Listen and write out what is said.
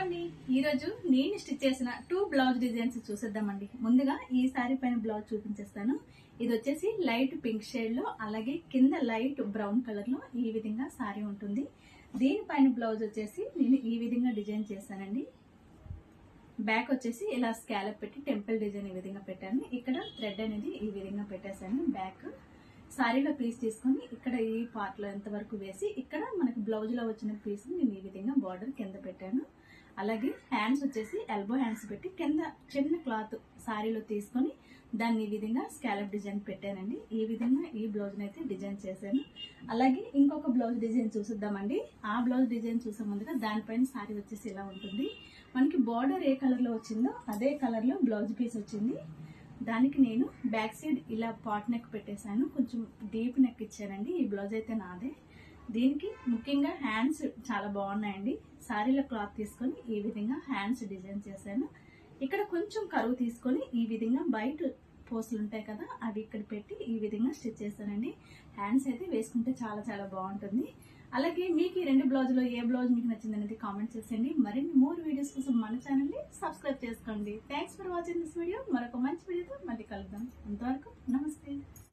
అండి ఈ రోజు నేను స్టిచ్ చేసిన 2 బ్లౌజ్ డిజైన్స్ చూసేద్దామండి. ముందుగా ఈ సారీ పైన బ్లౌజ్ చూపించేస్తాను. ఇది వచ్చేసి లైట్ పింక్ షేడ్ లో, అలాగే కింద లైట్ బ్రౌన్ కలర్ లో ఈ విధంగా సారీ ఉంటుంది. దీనిపైన బ్లౌజ్ వచ్చేసి నేను ఈ విధంగా డిజైన్ చేశానండి. బ్యాక్ వచ్చేసి ఇలా స్కాలప్ పెట్టి టెంపుల్ డిజైన్ ఈ విధంగా పెట్టాను. ఇక్కడ థ్రెడ్ అనేది ఈ విధంగా పెట్టేశాను. బ్యాక్ సారీలో పీస్ తీసుకొని ఇక్కడ ఈ పార్ట్ లో ఎంత వరకు వేసి ఇక్కడ మనకి బ్లౌజ్ లో వచ్చిన పీస్ నేను ఈ విధంగా బార్డర్ కింద పెట్టాను. అలాగే హ్యాండ్స్ వచ్చేసి ఎల్బో హ్యాండ్స్ పెట్టి కింద చిన్న క్లాత్ సారీలో తీసుకొని దాన్ని ఈ విధంగా స్కాలప్ డిజైన్ పెట్టానండి. ఈ విధంగా ఈ బ్లౌజ్ అయితే డిజైన్ చేశాను. అలాగే ఇంకొక బ్లౌజ్ డిజైన్ చూసిద్దామండి. ఆ బ్లౌజ్ డిజైన్ చూసే ముందుగా దానిపైన సారీ వచ్చేసి ఇలా ఉంటుంది. మనకి బార్డర్ ఏ కలర్ లో వచ్చిందో అదే కలర్ లో బ్లౌజ్ పీస్ వచ్చింది. దానికి నేను బ్యాక్ సైడ్ ఇలా పాట్ నెక్ పెట్టేశాను. కొంచెం డీప్ నెక్ ఇచ్చానండి. ఈ బ్లౌజ్ అయితే నాదే. దీనికి ముఖ్యంగా హ్యాండ్స్ చాలా బాగున్నాయండి. సారీలో క్లాత్ తీసుకొని ఈ విధంగా హ్యాండ్స్ డిజైన్ చేశాను. ఇక్కడ కొంచెం కరువు తీసుకొని ఈ విధంగా బయట పోస్టులు ఉంటాయి కదా, అవి ఇక్కడ పెట్టి ఈ విధంగా స్టిచ్ చేశానండి. హ్యాండ్స్ అయితే వేసుకుంటే చాలా చాలా బాగుంటుంది. అలాగే మీకు ఈ 2 బ్లౌజులో ఏ బ్లౌజ్ మీకు నచ్చింది అనేది కామెంట్ చేసేయండి. మరిన్ని మోర్ వీడియోస్ కోసం మన ఛానల్ ని సబ్స్క్రైబ్ చేసుకోండి. Thanks for watching this video. మరొక మంచి వీడియోతో మళ్ళీ కలుద్దాం. అంతవరకు